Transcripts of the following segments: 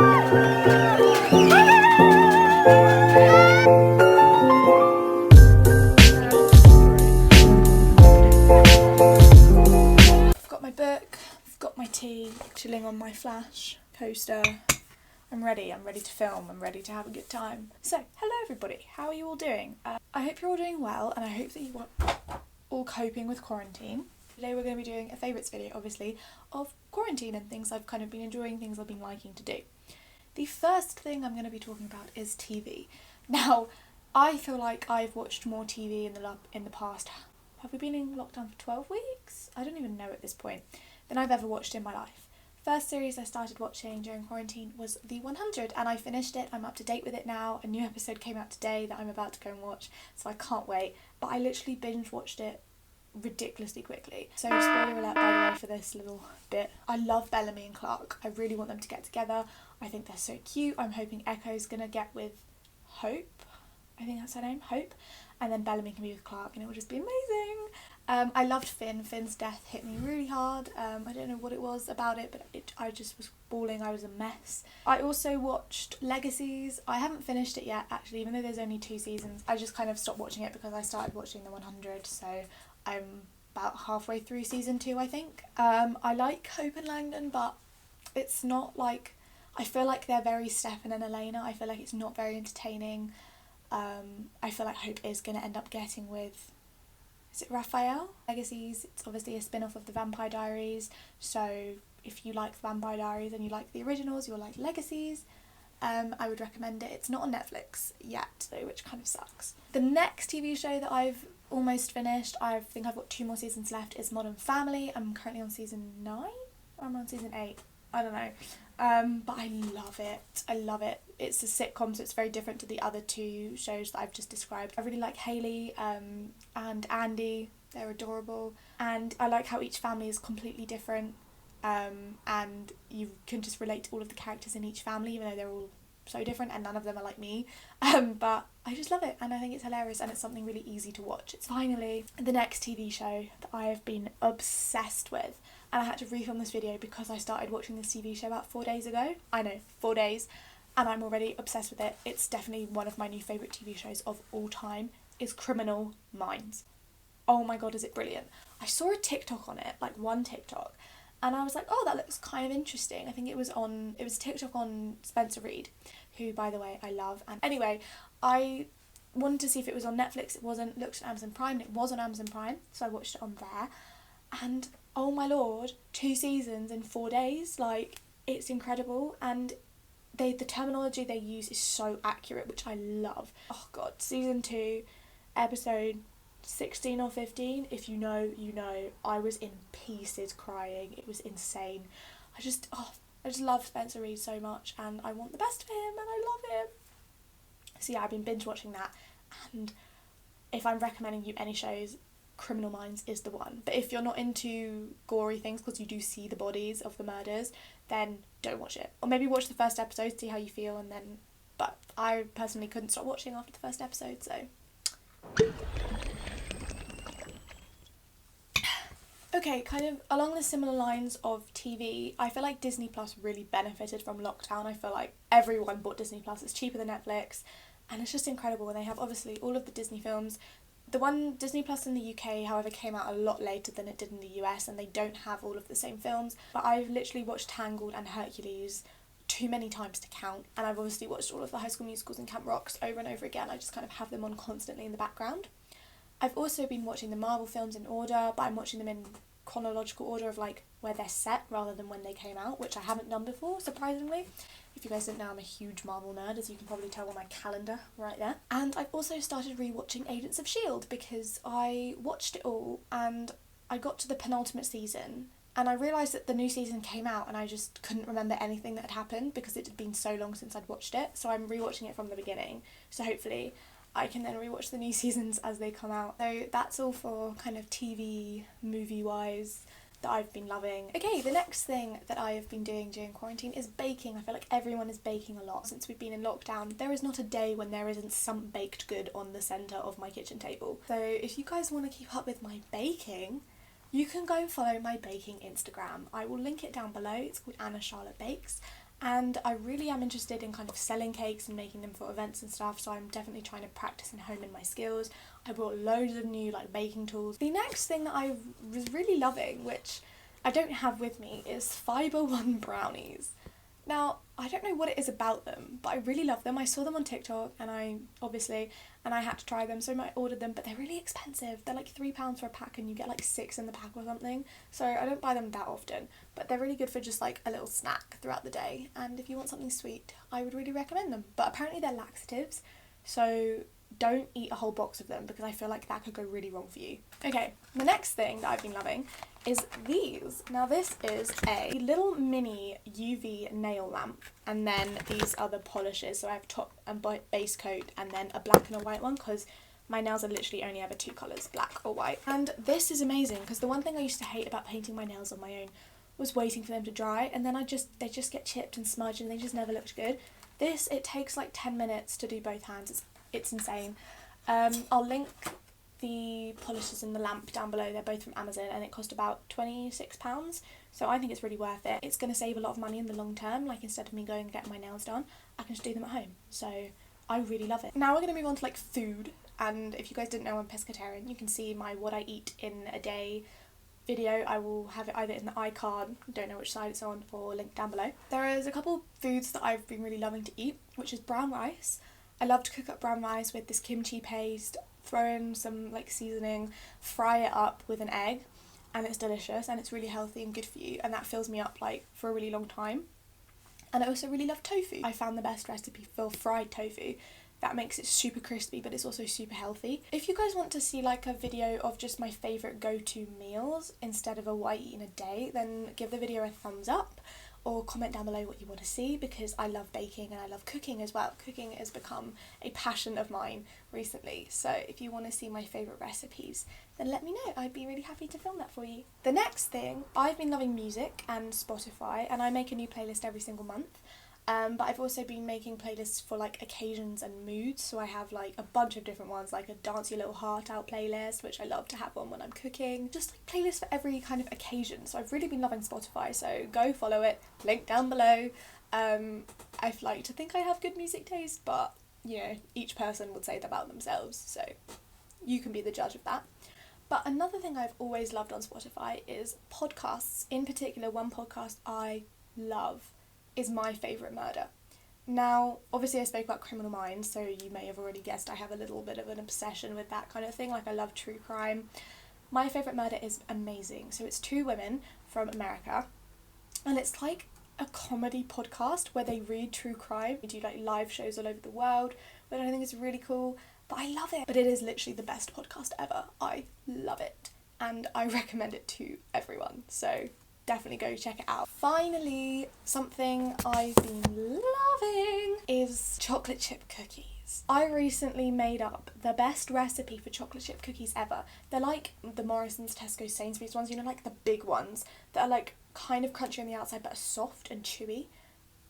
got my book, I've got my tea, chilling on my Flash coaster. I'm ready to film, I'm ready to have a good time. So, hello everybody, how are you all doing? I hope you're all doing well, and I hope that you are all coping with quarantine. Today we're going to be doing a favourites video, obviously, of quarantine and things I've kind of been enjoying, things I've been liking to do. The first thing I'm going to be talking about is TV. Now, I feel like I've watched more TV in the past, have we been in lockdown for 12 weeks? I don't even know at this point, than I've ever watched in my life. First series I started watching during quarantine was The 100, and I finished it. I'm up to date with it now. A new episode came out today that I'm about to go and watch, so I can't wait. But I literally binge watched it ridiculously quickly. So spoiler alert, by the way, for this little bit. I love Bellamy and Clark. I really want them to get together. I think they're so cute. I'm hoping Echo's gonna get with Hope. I think that's her name, Hope. And then Bellamy can be with Clark, and it will just be amazing. I loved Finn. Finn's death hit me really hard. I don't know what it was about it, but I just was bawling. I was a mess. I also watched Legacies. I haven't finished it yet, actually, even though there's only 2 seasons. I just kind of stopped watching it because I started watching The 100, so I'm about halfway through season 2, I think. I like Hope and Langdon, but it's not like... I feel like they're very Stefan and Elena. I feel like it's not very entertaining. I feel like Hope is going to end up getting with... Is it Raphael? Legacies, it's obviously a spin-off of the Vampire Diaries, so if you like the Vampire Diaries and you like the originals, you'll like Legacies. I would recommend it. It's not on Netflix yet, though, which kind of sucks. The next TV show that I've almost finished, I think I've got 2 more seasons left, is Modern Family. I'm currently on season 9? Or I'm on season 8? I don't know. But I love it. I love it. It's a sitcom, so it's very different to the other 2 shows that I've just described. I really like Hayley and Andy. They're adorable. And I like how each family is completely different. And you can just relate to all of the characters in each family, even though they're all so different and none of them are like me. But I just love it, and I think it's hilarious, and it's something really easy to watch. It's finally the next TV show that I have been obsessed with. And I had to refilm this video because I started watching this TV show about 4 days ago. I know, 4 days. And I'm already obsessed with it. It's definitely one of my new favourite TV shows of all time. Is Criminal Minds. Oh my god, is it brilliant. I saw a TikTok on it, like one TikTok. And I was like, oh, that looks kind of interesting. I think it was a TikTok on Spencer Reid, who, by the way, I love. And anyway, I wanted to see if it was on Netflix. It wasn't. Looked at Amazon Prime. It was on Amazon Prime, so I watched it on there. And oh my lord, 2 seasons in 4 days, like, it's incredible. And the terminology they use is so accurate, which I love. Oh god, season 2, episode 16 or 15, if you know, you know. I was in pieces crying. It was insane. I just love Spencer Reid so much, and I want the best for him, and I love him. So yeah, I've been binge watching that, and if I'm recommending you any shows, Criminal Minds is the one. But if you're not into gory things, because you do see the bodies of the murders, then don't watch it. Or maybe watch the first episode, see how you feel, and then... But I personally couldn't stop watching after the first episode, so... Okay, kind of along the similar lines of TV, I feel like Disney Plus really benefited from lockdown. I feel like everyone bought Disney Plus. It's cheaper than Netflix, and it's just incredible. And they have, obviously, all of the Disney films. The one, Disney Plus in the UK, however, came out a lot later than it did in the US, and they don't have all of the same films. But I've literally watched Tangled and Hercules too many times to count, and I've obviously watched all of the High School Musicals and Camp Rocks over and over again. I just kind of have them on constantly in the background. I've also been watching the Marvel films in order, but I'm watching them in chronological order of like where they're set rather than when they came out, which I haven't done before, surprisingly. If you guys don't know, I'm a huge Marvel nerd, as you can probably tell on my calendar right there. And I've also started rewatching Agents of S.H.I.E.L.D. because I watched it all and I got to the penultimate season and I realised that the new season came out and I just couldn't remember anything that had happened because it had been so long since I'd watched it. So I'm rewatching it from the beginning. So hopefully I can then rewatch the new seasons as they come out. So that's all for kind of TV, movie-wise, that I've been loving. Okay, the next thing that I have been doing during quarantine is baking. I feel like everyone is baking a lot. Since we've been in lockdown, there is not a day when there isn't some baked good on the centre of my kitchen table. So if you guys want to keep up with my baking, you can go and follow my baking Instagram. I will link it down below. It's called Anna Charlotte Bakes. and I really am interested in kind of selling cakes and making them for events and stuff, so I'm definitely trying to practice and hone in my skills. I bought loads of new like baking tools. The next thing that I was really loving, which I don't have with me, is Fiber One brownies. Now, I don't know what it is about them, but I really love them. I saw them on TikTok and I had to try them, so I ordered them, but they're really expensive. They're like £3 for a pack and you get like 6 in the pack or something. So I don't buy them that often, but they're really good for just like a little snack throughout the day. And if you want something sweet, I would really recommend them. But apparently they're laxatives, so don't eat a whole box of them because I feel like that could go really wrong for you. Okay, the next thing that I've been loving is these. Now this is a little mini UV nail lamp, and then these other polishes. So I have top and base coat and then a black and a white one because my nails are literally only ever 2 colours, black or white. And this is amazing because the one thing I used to hate about painting my nails on my own was waiting for them to dry, and then they just get chipped and smudged and they just never looked good. This, it takes like 10 minutes to do both hands. It's insane. I'll link the polishes and the lamp down below. They're both from Amazon and it cost about £26, so I think it's really worth it. It's going to save a lot of money in the long term. Like, instead of me going and getting my nails done, I can just do them at home, so I really love it. Now we're going to move on to like food, and if you guys didn't know, I'm pescatarian. You can see my what I eat in a day video. I will have it either in the iCard, don't know which side it's on, or linked down below. There is a couple foods that I've been really loving to eat, which is brown rice. I love to cook up brown rice with this kimchi paste, throw in some like seasoning, fry it up with an egg, and it's delicious and it's really healthy and good for you, and that fills me up like for a really long time. And I also really love tofu. I found the best recipe for fried tofu. That makes it super crispy, but it's also super healthy. If you guys want to see like a video of just my favourite go-to meals instead of a what I eat in a day, then give the video a thumbs up, or comment down below what you want to see, because I love baking and I love cooking as well. Cooking has become a passion of mine recently, so if you want to see my favourite recipes, then let me know. I'd be really happy to film that for you. The next thing, I've been loving music and Spotify, and I make a new playlist every single month. But I've also been making playlists for like occasions and moods, so I have like a bunch of different ones, like a dance your little heart out playlist, which I love to have on when I'm cooking, just like playlists for every kind of occasion. So I've really been loving Spotify, so go follow it, link down below. I'd like to think I have good music taste, but you know, each person would say that about themselves, so you can be the judge of that. But another thing I've always loved on Spotify is podcasts. In particular, one podcast I love is My Favourite Murder. Now, obviously I spoke about Criminal Minds, so you may have already guessed I have a little bit of an obsession with that kind of thing. Like, I love true crime. My Favourite Murder is amazing. So it's 2 women from America, and it's like a comedy podcast where they read true crime. They do like live shows all over the world, which I think is really cool, but I love it. But it is literally the best podcast ever. I love it, and I recommend it to everyone, so definitely go check it out. Finally, something I've been loving is chocolate chip cookies. I recently made up the best recipe for chocolate chip cookies ever. They're like the Morrison's, Tesco, Sainsbury's ones, you know, like the big ones that are like kind of crunchy on the outside but are soft and chewy.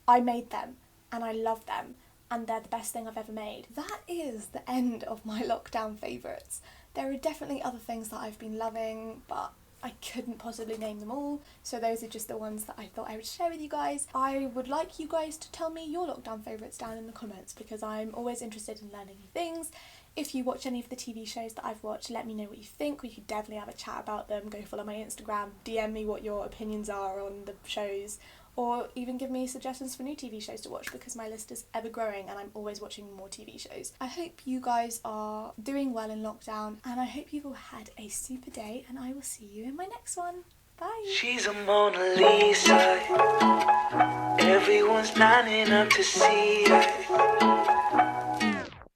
I made them and I love them, and they're the best thing I've ever made. That is the end of my lockdown favourites. There are definitely other things that I've been loving, but I couldn't possibly name them all, so those are just the ones that I thought I would share with you guys. I would like you guys to tell me your lockdown favourites down in the comments, because I'm always interested in learning new things. If you watch any of the TV shows that I've watched, let me know what you think. We could definitely have a chat about them. Go follow my Instagram, DM me what your opinions are on the shows, or even give me suggestions for new TV shows to watch, because my list is ever growing and I'm always watching more TV shows. I hope you guys are doing well in lockdown, and I hope you've all had a super day, and I will see you in my next one. Bye! She's a Mona Lisa. Everyone's lining up to see her.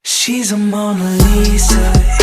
She's a Mona Lisa.